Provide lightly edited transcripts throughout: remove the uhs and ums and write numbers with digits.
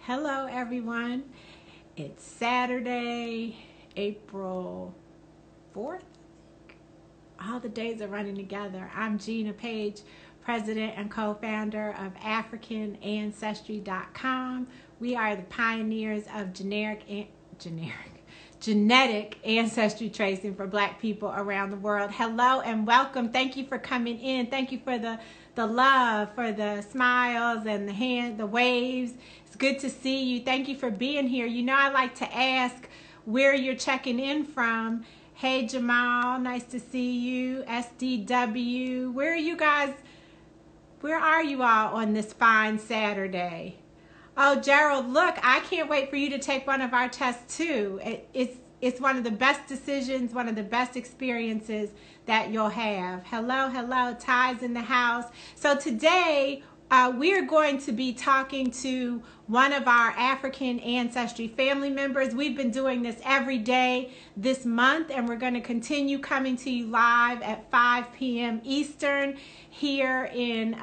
Hello, everyone. It's Saturday, April 4th. All the days are running together. I'm Gina Page, president and co-founder of African Ancestry.com. We are the pioneers of genetic ancestry tracing for Black people around the world. Hello and welcome. Thank you for coming in. Thank you for the love, for the smiles and the waves. It's good to see you. Thank you for being here. You know, I like to ask where you're checking in from. Hey, Jamal, nice to see you. SDW, where are you guys? Where are you all on this fine Saturday? Oh, Gerald, look, I can't wait for you to take one of our tests too. It's one of the best decisions, one of the best experiences that you'll have. Hello, Ty's in the house. So today, we're going to be talking to one of our African ancestry family members. We've been doing this every day this month, and we're going to continue coming to you live at 5 p.m. Eastern here in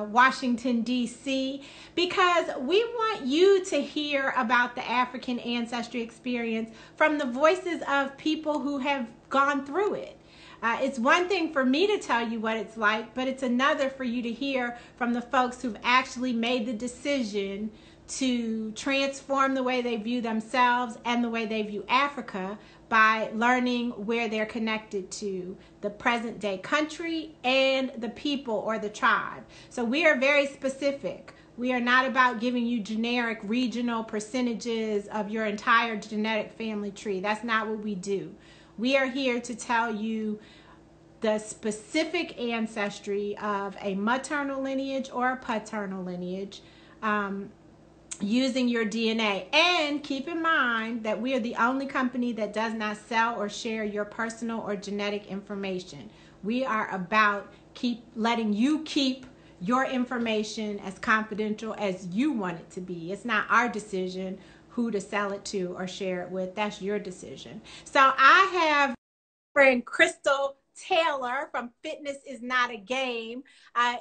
Washington, D.C., because we want you to hear about the African ancestry experience from the voices of people who have gone through it. It's one thing for me to tell you what it's like, but it's another for you to hear from the folks who've actually made the decision to transform the way they view themselves and the way they view Africa by learning where they're connected to the present day country and the people or the tribe. So we are very specific. We are not about giving you generic regional percentages of your entire genetic family tree. That's not what we do. We are here to tell you the specific ancestry of a maternal lineage or a paternal lineage using your DNA. And keep in mind that we are the only company that does not sell or share your personal or genetic information. We are about letting you keep your information as confidential as you want it to be. It's not our decision who to sell it to or share it with. That's your decision. So I have friend Krystal Taylor from Fitness is Not a Game.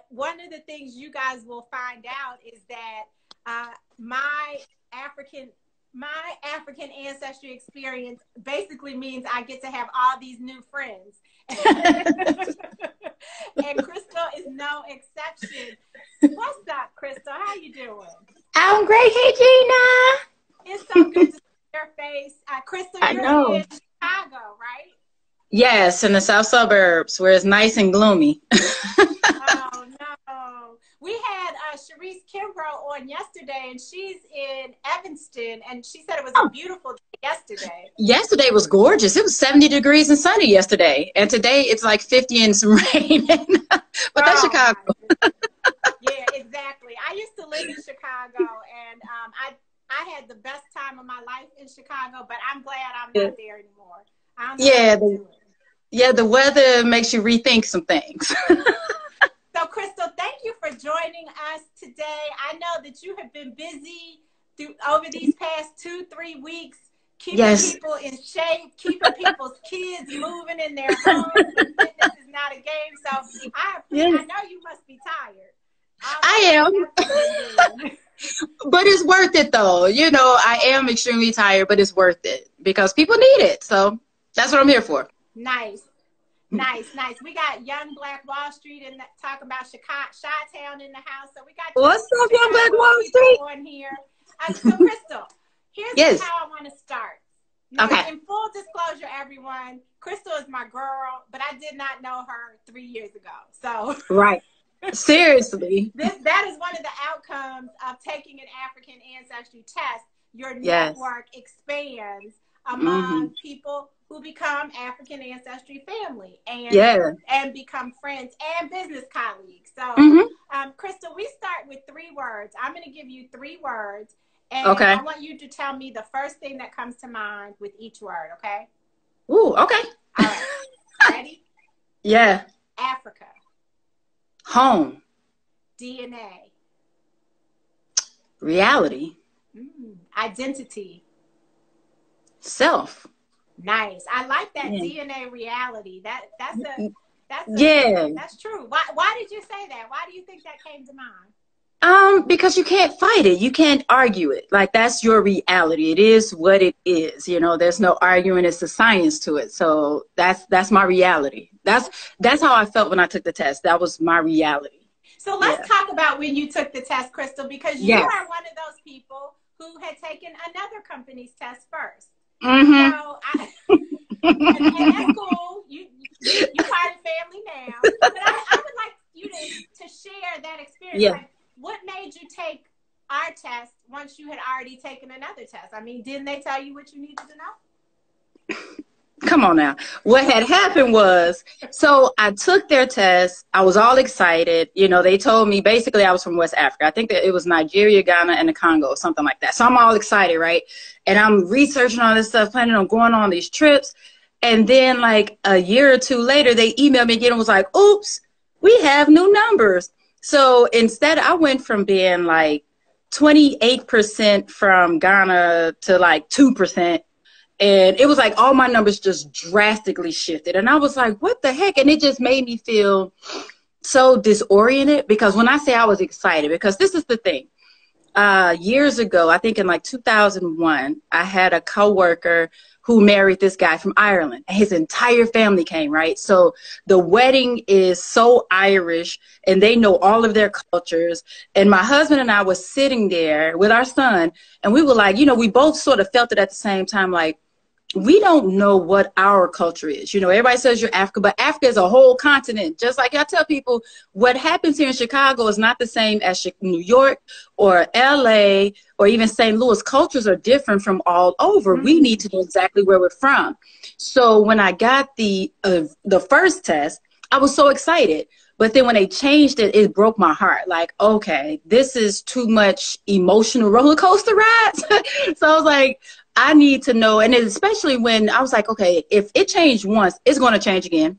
One of the things you guys will find out is that my African ancestry experience basically means I get to have all these new friends. And Krystal is no exception. What's up, Krystal? How you doing? I'm great. Hey, Gina. It's so good to see your face. Krystal, you're in Chicago, right? Yes, in the south suburbs where it's nice and gloomy. Oh, no. We had Sharice Kimbrough on yesterday, and she's in Evanston, and she said it was a beautiful day yesterday. Yesterday was gorgeous. It was 70 degrees and sunny yesterday. And today it's like 50 and some rain. But that's Chicago. Yeah, exactly. I used to live in Chicago, and I had the best time of my life in Chicago, but I'm glad I'm not there anymore. The weather makes you rethink some things. So, Krystal, thank you for joining us today. I know that you have been busy over these past 2-3 weeks, keeping people in shape, keeping people's kids moving in their homes. Fitness is not a game. So I know you must be tired. I am. But it's worth it, though. You know, I am extremely tired, but it's worth it because people need it. So that's what I'm here for. Nice. We got Young Black Wall Street and talk about Chi-Town in the house. So we got what's up, Young Black Wall Street on here. So Krystal, here's how I want to start. Now, in full disclosure, everyone, Krystal is my girl, but I did not know her 3 years ago. So right. Seriously. That is one of the outcomes of taking an African ancestry test. Your network expands among people who become African ancestry family and become friends and business colleagues. So, Krystal, we start with 3 words. I'm going to give you 3 words, and I want you to tell me the first thing that comes to mind with each word, okay? Ooh, okay. All right. Ready? Yeah. Africa. Home. DNA. Reality. Identity. Self. Nice. I like that DNA reality. That's true. Why did you say that? Why do you think that came to mind? Because you can't fight it. You can't argue it. Like, that's your reality. It is what it is. You know, there's no arguing. It's a science to it. So that's my reality. That's how I felt when I took the test. That was my reality. So let's talk about when you took the test, Krystal, because you are one of those people who had taken another company's test first. Mm-hmm. So and that's cool. You part of the family now. But I would like you to share that experience. Yeah. Like, what made you take our test once you had already taken another test? I mean, didn't they tell you what you needed to know? Come on now. What had happened was, so I took their test. I was all excited. You know, they told me, basically I was from West Africa. I think that it was Nigeria, Ghana, and the Congo, something like that. So I'm all excited, right? And I'm researching all this stuff, planning on going on these trips. And then like a year or two later, they emailed me again and was like, oops, we have new numbers. So instead, I went from being like 28% from Ghana to like 2%. And it was like all my numbers just drastically shifted. And I was like, what the heck? And it just made me feel so disoriented, because when I say I was excited, because this is the thing. Years ago, I think in like 2001, I had a coworker who married this guy from Ireland. His entire family came, right? So the wedding is so Irish, and they know all of their cultures. And my husband and I was sitting there with our son, and we were like, you know, we both sort of felt it at the same time, like, we don't know what our culture is. You know, everybody says you're Africa, but Africa is a whole continent. Just like I tell people, what happens here in Chicago is not the same as New York or LA or even St. Louis. Cultures are different from all over. Mm-hmm. We need to know exactly where we're from. So when I got the first test, I was so excited. But then when they changed it, it broke my heart. Like, okay, this is too much emotional roller coaster rides. So I was like, I need to know. And especially when I was like, okay, if it changed once, it's going to change again.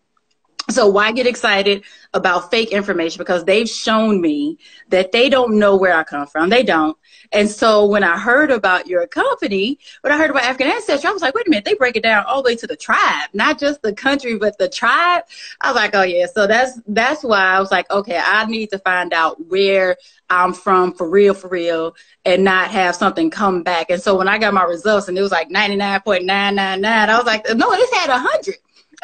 So why get excited about fake information? Because they've shown me that they don't know where I come from. They don't. And so when I heard about your company, when I heard about African Ancestry, I was like, wait a minute, they break it down all the way to the tribe, not just the country, but the tribe. I was like, oh yeah. So that's why I was like, okay, I need to find out where I'm from for real, and not have something come back. And so when I got my results and it was like 99.999, I was like, no, this had 100.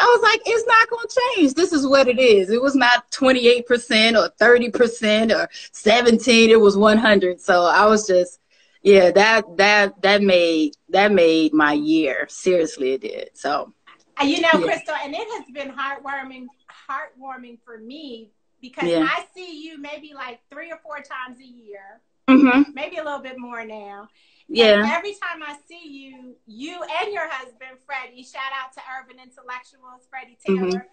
I was like, it's not going to change. This is what it is. It was not 28% or 30% or 17. It was 100. So I was just, yeah, that made my year. Seriously, it did. So, you know, yeah. Krystal, and it has been heartwarming for me, because I see you maybe like 3 or 4 times a year, maybe a little bit more now. Yeah. And every time I see you and your husband, Freddie, shout out to Urban Intellectuals, Freddie Taylor,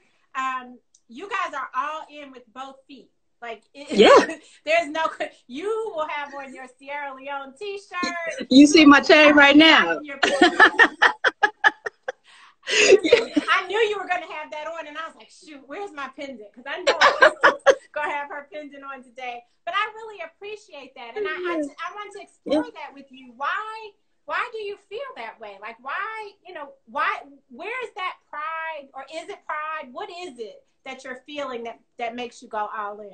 you guys are all in with both feet. Like, there's no, you will have on your Sierra Leone t-shirt. You see my chain right now. I knew you were going to have that on, and I was like, shoot, where's my pendant? Because I know I'm going to have her pendant on today. But I really appreciate that. And I want to explore that with you. Why do you feel that way? Like, why, where is that pride, or is it pride? What is it that you're feeling that makes you go all in?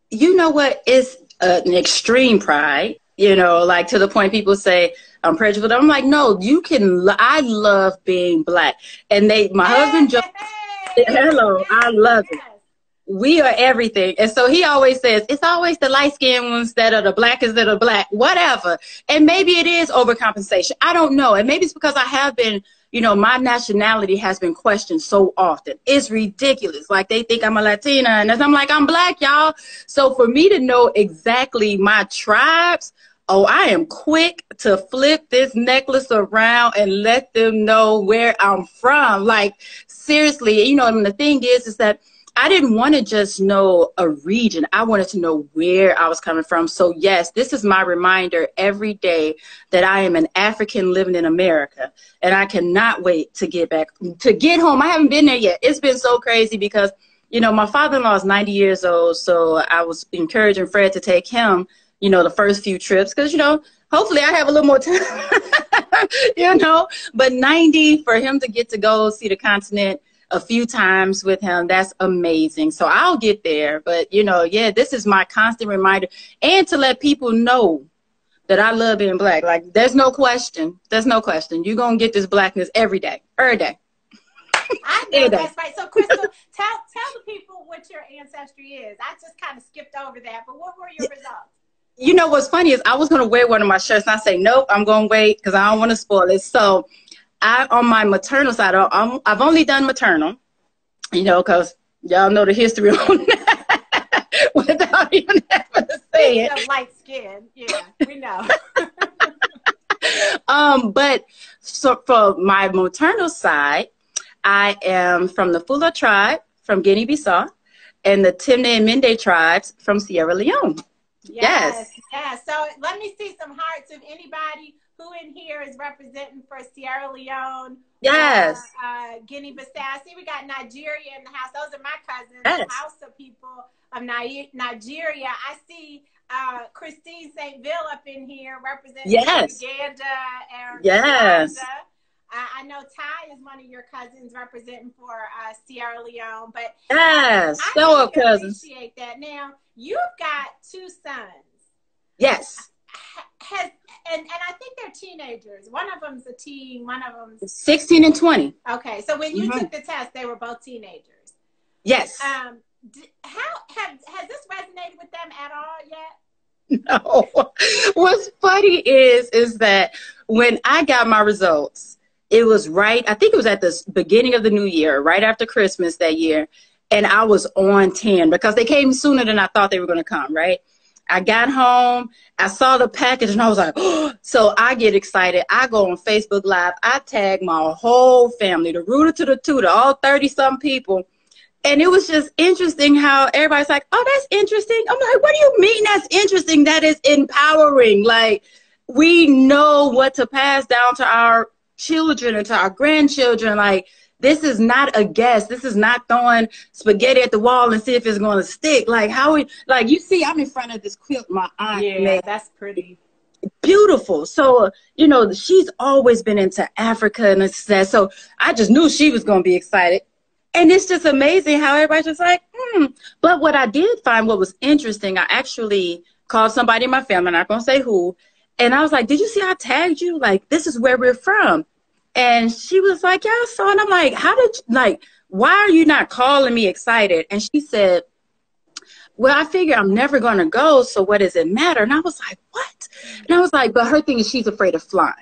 You know what? It's an extreme pride, like to the point people say, I'm prejudiced. I'm like, no, I love being Black. And my husband jokes, hello, I love it. We are everything. And so he always says, it's always the light-skinned ones that are the blackest that are Black, whatever. And maybe it is overcompensation. I don't know. And maybe it's because I have been, my nationality has been questioned so often. It's ridiculous. Like, they think I'm a Latina, and I'm like, I'm Black, y'all. So for me to know exactly my tribes, I am quick to flip this necklace around and let them know where I'm from. Like, seriously, and the thing is that I didn't want to just know a region. I wanted to know where I was coming from. So yes, this is my reminder every day that I am an African living in America, and I cannot wait to get home. I haven't been there yet. It's been so crazy because, my father-in-law is 90 years old. So I was encouraging Fred to take him, the first few trips, because, hopefully I have a little more time, but 90 for him to get to go see the continent a few times with him. That's amazing. So I'll get there. But, you know, yeah, this is my constant reminder. And to let people know that I love being black. Like, there's no question. There's no question. You're going to get this blackness every day. Every day. I know that's right. So, Krystal, tell the people what your ancestry is. I just kind of skipped over that. But what were your results? You know, what's funny is I was going to wear one of my shirts. And I say, nope, I'm going to wait because I don't want to spoil it. So on my maternal side, I've only done maternal, you know, because y'all know the history on that without even having to say it. Light skin, yeah, we know. But so for my maternal side, I am from the Fula tribe from Guinea-Bissau and the Timne and Mende tribes from Sierra Leone. Yes. So let me see some hearts of anybody who in here is representing for Sierra Leone. Yes. Guinea-Bissau. See, we got Nigeria in the house. Those are my cousins. Yes. The house of people of Nigeria. I see Christine St. Ville up in here representing Uganda and Rwanda. I know Ty is one of your cousins representing for Sierra Leone, but yes, I so cousins. Appreciate that. Now you've got 2 sons. Yes. And I think they're teenagers. One of them's a teen. One of them's 16 and 20. Okay, so when you took the test, they were both teenagers. Yes. How has this resonated with them at all yet? No. What's funny is that when I got my results, it was I think it was at the beginning of the new year, right after Christmas that year. And I was on 10 because they came sooner than I thought they were going to come, right? I got home, I saw the package, and I was like, oh. So I get excited. I go on Facebook Live. I tag my whole family, the rooter to the tutor, all 30-some people. And it was just interesting how everybody's like, oh, that's interesting. I'm like, what do you mean that's interesting? That is empowering. Like, we know what to pass down to our children and to our grandchildren. Like, this is not a guess. This is not throwing spaghetti at the wall and see if it's going to stick. Like, you see, I'm in front of this quilt my aunt made. That's pretty. Beautiful. So, you know, she's always been into Africa and that. So I just knew she was going to be excited. And it's just amazing how everybody's just like, But what I did find, what was interesting, I actually called somebody in my family, I'm not going to say who, and I was like, did you see I tagged you? Like, this is where we're from. And she was like, yeah, I saw. And I'm like, why are you not calling me excited? And she said, well, I figure I'm never going to go, so what does it matter? And I was like, what? And I was like, but her thing is she's afraid of flying.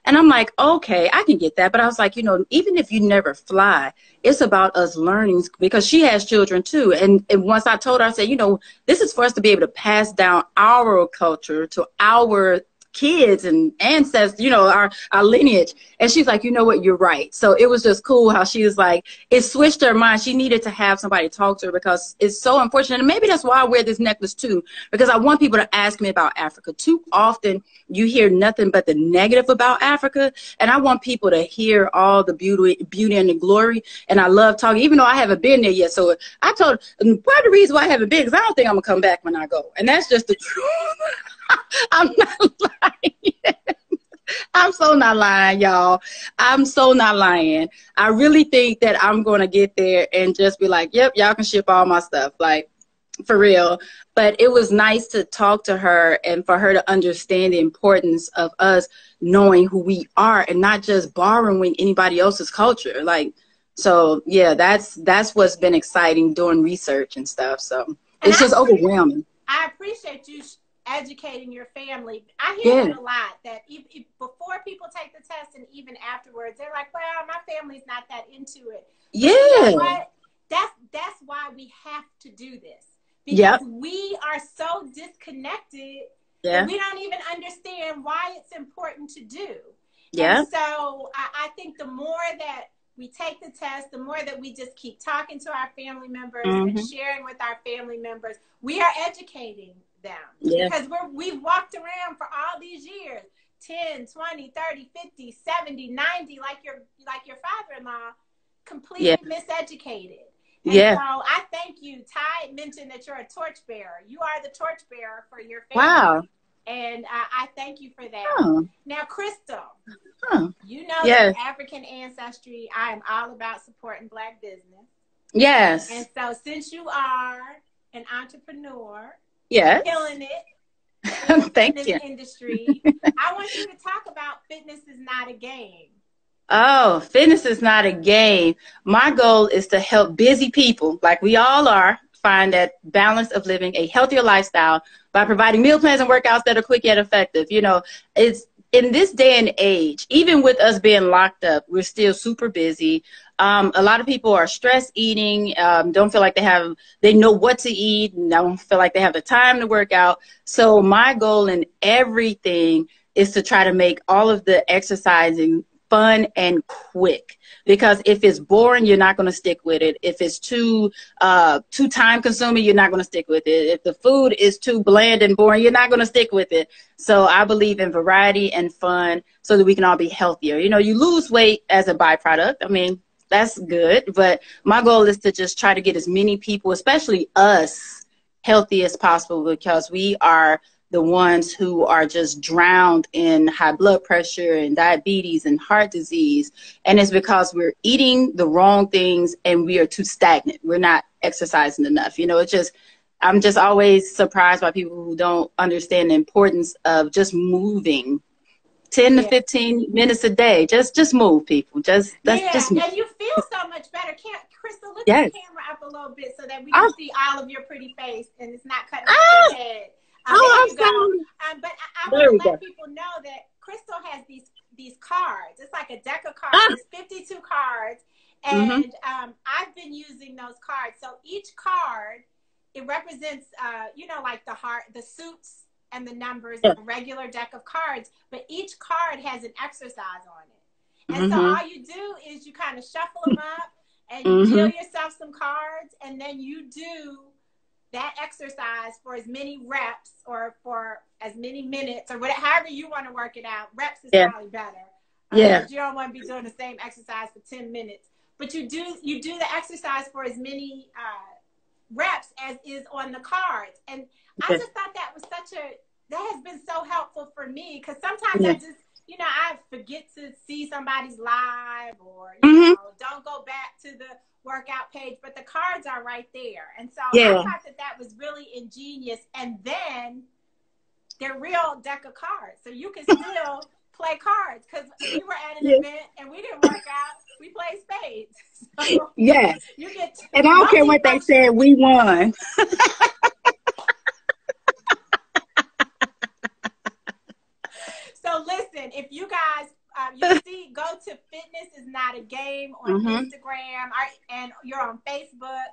And I'm like, okay, I can get that. But I was like, you know, even if you never fly, it's about us learning, because she has children too. And once I told her, I said, you know, this is for us to be able to pass down our culture to our kids and ancestors, you know, our lineage. And she's like, you know what, you're right. So it was just cool how she was like, it switched her mind. She needed to have somebody talk to her because it's so unfortunate. And maybe that's why I wear this necklace too, because I want people to ask me about Africa. Too often you hear nothing but the negative about Africa. And I want people to hear all the beauty and the glory. And I love talking, even though I haven't been there yet. So I told part of the reason why I haven't been, because I don't think I'm gonna come back when I go. And that's just the truth. I'm not lying. I'm so not lying, y'all. I'm so not lying. I really think that I'm going to get there and just be like, yep, y'all can ship all my stuff. Like, for real. But it was nice to talk to her and for her to understand the importance of us knowing who we are and not just borrowing anybody else's culture. Like, so yeah, that's what's been exciting doing research and stuff. So it's just overwhelming. I appreciate you educating your family. I hear it a lot, that if before people take the test and even afterwards, they're like, well, my family's not that into it. Yeah. You know what? That's why we have to do this. Because we are so disconnected that we don't even understand why it's important to do. Yeah. And so I think the more that we take the test, the more that we just keep talking to our family members and sharing with our family members, we are educating them. Yeah. Because we've walked around for all these years, 10, 20, 30, 50, 70, 90, like your father-in-law, completely miseducated. And so I thank you. Ty mentioned that you're a torchbearer. You are the torchbearer for your family. Wow. And I thank you for that. Oh. Now, Krystal, Oh, You know yes. that African Ancestry, I am all about supporting Black business. Yes. And so since you are an entrepreneur, Yes. killing it in the Thank fitness you. industry, I want you to talk about fitness is not a game. Oh, fitness is not a game. My goal is to help busy people, like we all are, find that balance of living a healthier lifestyle by providing meal plans and workouts that are quick yet effective. You know, it's in this day and age, even with us being locked up, we're still super busy. A lot of people are stress eating, don't feel like they know what to eat, and don't feel like they have the time to work out. So my goal in everything is to try to make all of the exercising fun and quick, because if it's boring, you're not going to stick with it. If it's too time consuming, you're not going to stick with it. If the food is too bland and boring, you're not going to stick with it. So I believe in variety and fun so that we can all be healthier. You know, you lose weight as a byproduct. I mean, that's good, but my goal is to just try to get as many people, especially us, healthy as possible, because we are the ones who are just drowned in high blood pressure and diabetes and heart disease. And it's because we're eating the wrong things and we are too stagnant. We're not exercising enough. You know, I'm just always surprised by people who don't understand the importance of just moving 10 to 15 minutes a day. Just move, people. Just move. And you feel so much better. Krystal, lift the camera up a little bit so that we can see all of your pretty face and it's not cutting off your head. There you go. But I want to let people know that Krystal has these cards. It's like a deck of cards. It's 52 cards. And I've been using those cards. So each card, it represents, you know, like the heart, the suits and the numbers of a regular deck of cards. But each card has an exercise on it. And so all you do is you kind of shuffle them up and you deal yourself some cards. And then you do that exercise for as many reps or for as many minutes or whatever, however you want to work it out. Reps is probably better. Because you don't want to be doing the same exercise for 10 minutes. But you do the exercise for as many reps as is on the cards. And I just thought that was that has been so helpful for me, because sometimes I just, you know, I forget to see somebody's live or, you know, don't go back to the workout page, but the cards are right there. And so I thought that was really ingenious. And then they're real deck of cards, so you can still play cards, because we were at an event and we didn't work out, we played spades. So you get and I don't care what they said, we won. So listen, if you guys you see, go to Fitness is Not a Game on Instagram, and you're on Facebook.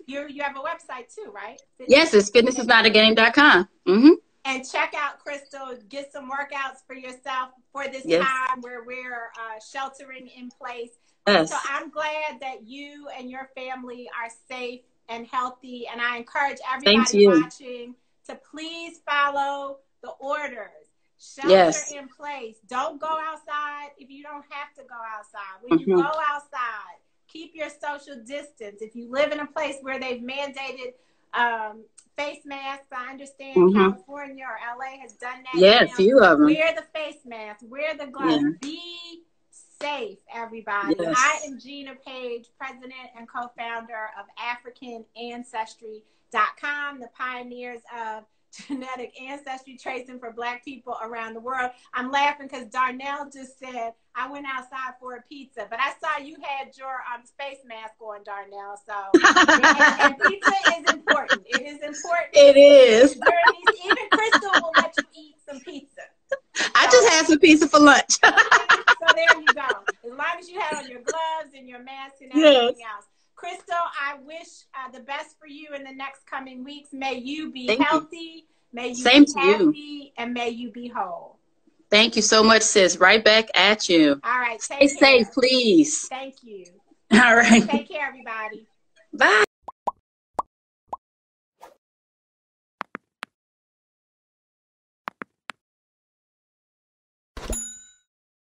You have a website too, right? Yes, it's fitnessisnotagame.com. And check out Krystal. Get some workouts for yourself for this time where we're sheltering in place. So I'm glad that you and your family are safe and healthy. And I encourage everybody watching to please follow the orders. Shelter in place. Don't go outside if you don't have to go outside. When you go outside, keep your social distance. If you live in a place where they've mandated face masks, I understand California or LA has done that. Yes, few of them. Wear the face mask. Wear the gloves. Be safe, everybody. I am Gina Page, president and co-founder of African Ancestry.com, the pioneers of genetic ancestry tracing for Black people around the world. I'm laughing because Darnell just said, I went outside for a pizza, but I saw you had your space mask on, Darnell. So, and pizza is important. It is important. It is. Even Krystal will let you eat some pizza. I just had some pizza for lunch. So there you go. As long as you had on your gloves and your mask and everything else. Krystal, I wish the best for you in the next coming weeks. May you be healthy. May you be happy. And may you be whole. Thank you so much, sis. Right back at you. All right. Stay safe, please. Thank you. All right. Take care, everybody. Bye.